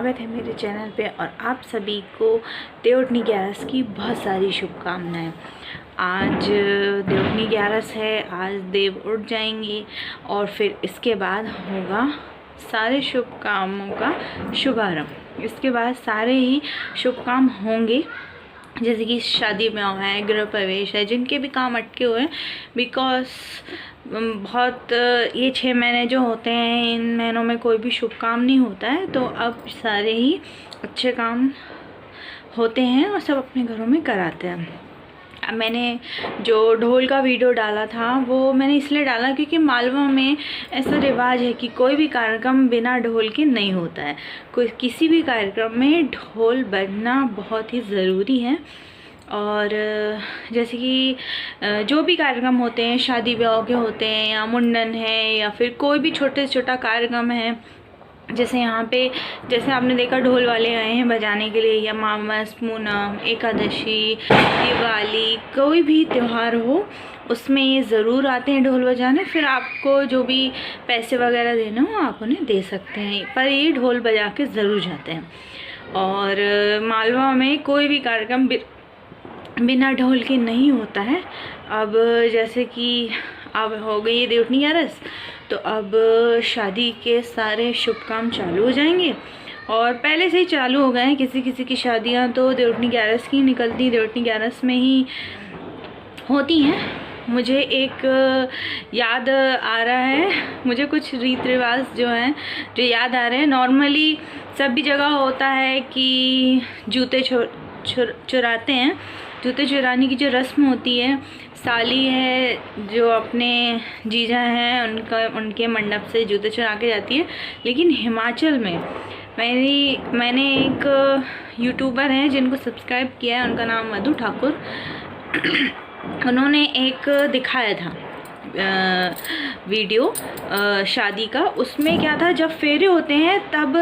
स्वागत है मेरे चैनल पे और आप सभी को देवउठनी 11 की बहुत सारी शुभकामनाएं। आज देवउठनी 11 है, आज देव उठ जाएंगे और फिर इसके बाद होगा सारे शुभ कामों का शुभारंभ। इसके बाद सारे ही शुभ काम होंगे, जैसे कि शादी ब्याह है, गृह प्रवेश है, जिनके भी काम अटके हुए हैं। बिकॉज बहुत ये 6 महीने जो होते हैं, इन महीनों में कोई भी शुभ काम नहीं होता है, तो अब सारे ही अच्छे काम होते हैं और सब अपने घरों में कराते हैं। अब मैंने जो ढोल का वीडियो डाला था वो मैंने इसलिए डाला क्योंकि मालवा में ऐसा रिवाज है कि कोई भी कार्यक्रम बिना ढोल के नहीं होता है। किसी भी कार्यक्रम में ढोल बजना बहुत ही ज़रूरी है। और जैसे कि जो भी कार्यक्रम होते हैं, शादी ब्याह के होते हैं या मुंडन है या फिर कोई भी छोटे से छोटा कार्यक्रम है, जैसे यहाँ पे जैसे आपने देखा ढोल वाले आए हैं बजाने के लिए, या मामस, पूनम, एकादशी, दिवाली, कोई भी त्यौहार हो उसमें ये ज़रूर आते हैं ढोल बजाने। फिर आपको जो भी पैसे वगैरह देने हो आप उन्हें दे सकते हैं, पर ये ढोल बजा के ज़रूर जाते हैं। और मालवा में कोई भी कार्यक्रम बिना ढोल के नहीं होता है। अब जैसे कि अब हो गई देवउठनी 11, तो अब शादी के सारे शुभ काम चालू हो जाएंगे और पहले से ही चालू हो गए हैं। किसी किसी की शादियां तो देवउठनी 11 की निकलती, देवउठनी 11 में ही होती हैं। मुझे एक याद आ रहा है, मुझे कुछ रीत रिवाज जो हैं जो याद आ रहे हैं। नॉर्मली सभी जगह होता है कि जूते चुराते हैं। जूते चुराने की जो रस्म होती है, साली है जो अपने जीजा हैं उनके मंडप से जूते चुरा के जाती है। लेकिन हिमाचल में मैंने एक यूट्यूबर हैं जिनको सब्सक्राइब किया है, उनका नाम मधु ठाकुर। उन्होंने एक दिखाया था वीडियो शादी का। उसमें क्या था, जब फेरे होते हैं तब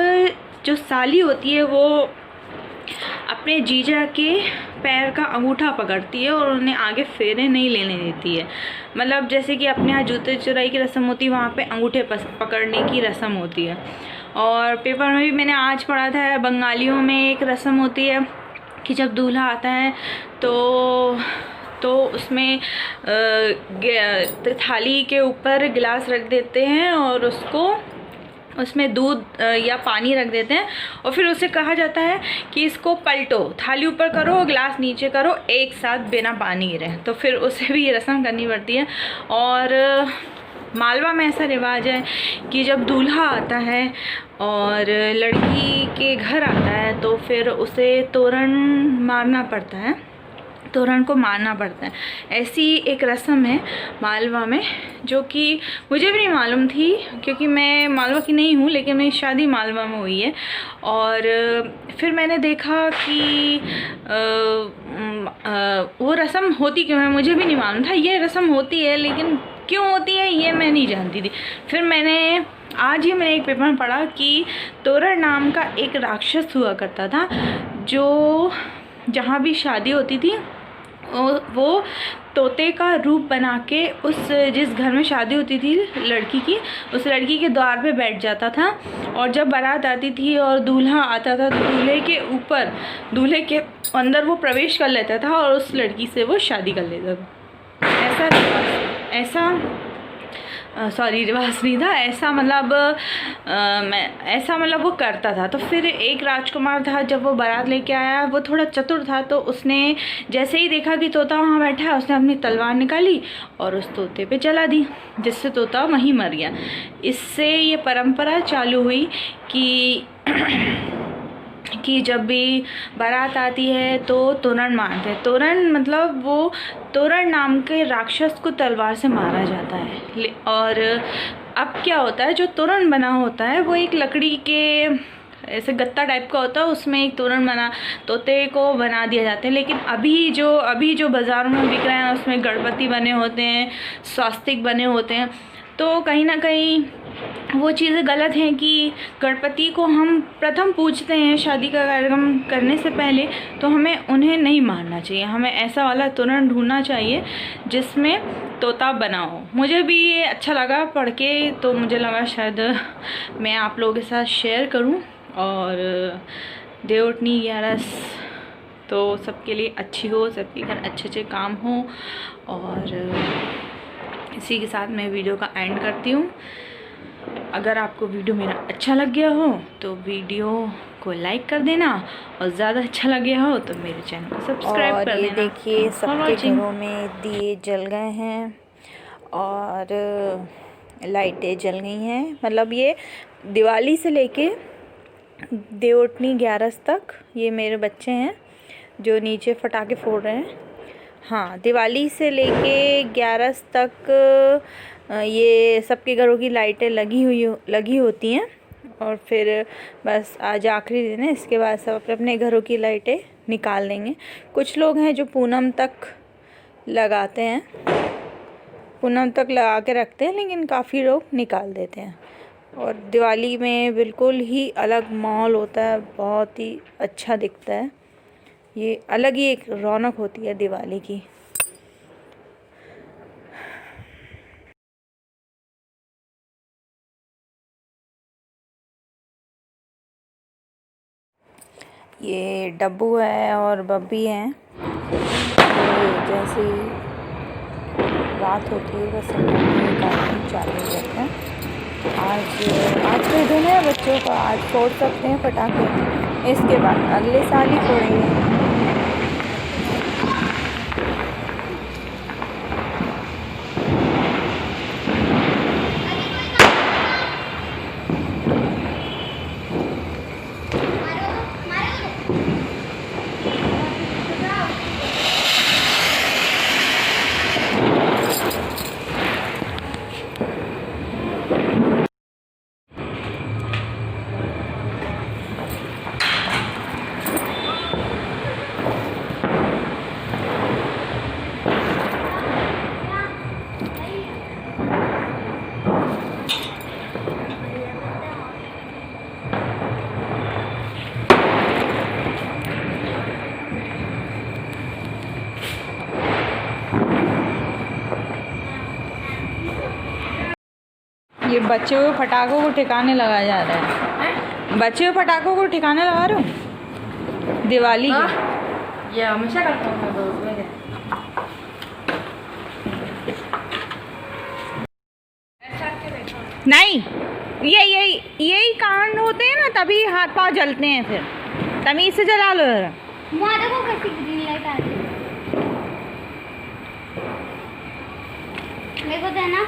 जो साली होती है वो अपने जीजा के पैर का अंगूठा पकड़ती है और उन्हें आगे फेरे नहीं लेने देती है। मतलब जैसे कि अपने यहाँ जूते चुराई की रस्म होती है, वहाँ पे अंगूठे पकड़ने की रस्म होती है। और पेपर में भी मैंने आज पढ़ा था, बंगालियों में एक रस्म होती है कि जब दूल्हा आता है तो उसमें थाली के ऊपर गिलास रख देते हैं और उसमें दूध या पानी रख देते हैं और फिर उसे कहा जाता है कि इसको पलटो, थाली ऊपर करो, गिलास नीचे करो, एक साथ बिना पानी गिरे। तो फिर उसे भी ये रस्म करनी पड़ती है। और मालवा में ऐसा रिवाज है कि जब दूल्हा आता है और लड़की के घर आता है तो फिर उसे तोरण मारना पड़ता है, तोरण को मारना पड़ता है। ऐसी एक रस्म है मालवा में, जो कि मुझे भी नहीं मालूम थी क्योंकि मैं मालवा की नहीं हूँ, लेकिन मेरी शादी मालवा में हुई है। और फिर मैंने देखा कि वो रस्म होती क्यों है, मुझे भी नहीं मालूम था। ये रस्म होती है लेकिन क्यों होती है ये मैं नहीं जानती थी। फिर आज ही मैंने एक पेपर में पढ़ा कि तोरण नाम का एक राक्षस हुआ करता था, जो जहाँ भी शादी होती थी वो तोते का रूप बना के जिस घर में शादी होती थी लड़की की, उस लड़की के द्वार पे बैठ जाता था। और जब बारात आती थी और दूल्हा आता था तो दूल्हे के अंदर वो प्रवेश कर लेता था और उस लड़की से वो शादी कर लेता था। रिवाज नहीं था, ऐसा मतलब वो करता था। तो फिर एक राजकुमार था, जब वो बारात लेके आया, वो थोड़ा चतुर था, तो उसने जैसे ही देखा कि तोता वहाँ बैठा है, उसने अपनी तलवार निकाली और उस तोते पे चला दी, जिससे तोता वहीं मर गया। इससे ये परंपरा चालू हुई कि जब भी बारात आती है तो तोरण मारते हैं। तोरण मतलब वो तोरण नाम के राक्षस को तलवार से मारा जाता है। और अब क्या होता है, जो तोरण बना होता है वो एक लकड़ी के ऐसे गत्ता टाइप का होता है, उसमें एक तोरण तोते को बना दिया जाता है। लेकिन अभी जो बाज़ारों में बिक रहे हैं उसमें गणपति बने होते हैं, स्वास्तिक बने होते हैं। तो कहीं ना कहीं वो चीज़ें गलत हैं कि गणपति को हम प्रथम पूजते हैं शादी का कार्यक्रम करने से पहले, तो हमें उन्हें नहीं मारना चाहिए। हमें ऐसा वाला तोरण ढूंढना चाहिए जिसमें तोता बना हो। मुझे भी ये अच्छा लगा पढ़ के, तो मुझे लगा शायद मैं आप लोगों के साथ शेयर करूं। और देवउठनी 11 तो सबके लिए अच्छी हो, सबके घर अच्छे अच्छे काम हो। और इसी के साथ मैं वीडियो का एंड करती हूँ। अगर आपको वीडियो मेरा अच्छा लग गया हो तो वीडियो को लाइक कर देना, और ज़्यादा अच्छा लग गया हो तो मेरे चैनल को सब्सक्राइब कर देना। और ये देखिए सबके घरों में दिए जल गए हैं और लाइटें जल गई हैं। मतलब ये दिवाली से लेके देवउठनी 11 तक ये मेरे बच्चे हैं जो नीचे पटाखे फोड़ रहे हैं। हाँ, दिवाली से लेके 11 तक ये सबके घरों की लाइटें लगी होती हैं। और फिर बस आज आखिरी दिन है, इसके बाद सब अपने अपने घरों की लाइटें निकाल लेंगे। कुछ लोग हैं जो पूनम तक लगाते हैं, पूनम तक लगा के रखते हैं, लेकिन काफ़ी लोग निकाल देते हैं। और दिवाली में बिल्कुल ही अलग माहौल होता है, बहुत ही अच्छा दिखता है। ये अलग ही एक रौनक होती है दिवाली की। ये डब्बू है और बब्बी हैं। ये जैसी रात होती है बस कार्टून चालू हो जाता है। आज के दिन है बच्चों का, आज फोड़ सकते हैं पटाखे, इसके बाद अगले साल ही फोड़ेंगे। ये बच्चे हुए पटाखों को ठिकाने लगाया जा रहा है। बच्चे हुए पटाखों को ठिकाने लगा रहे हो दिवाली के। ये हमेशा करता हूँ मैं दोस्त में। नहीं, यही कारण होते हैं ना, तभी हाथ पाँव जलते हैं। फिर तमीज से जला लो। मारे को कैसी ग्रीन लाइट आ रही है, मेरे को देना।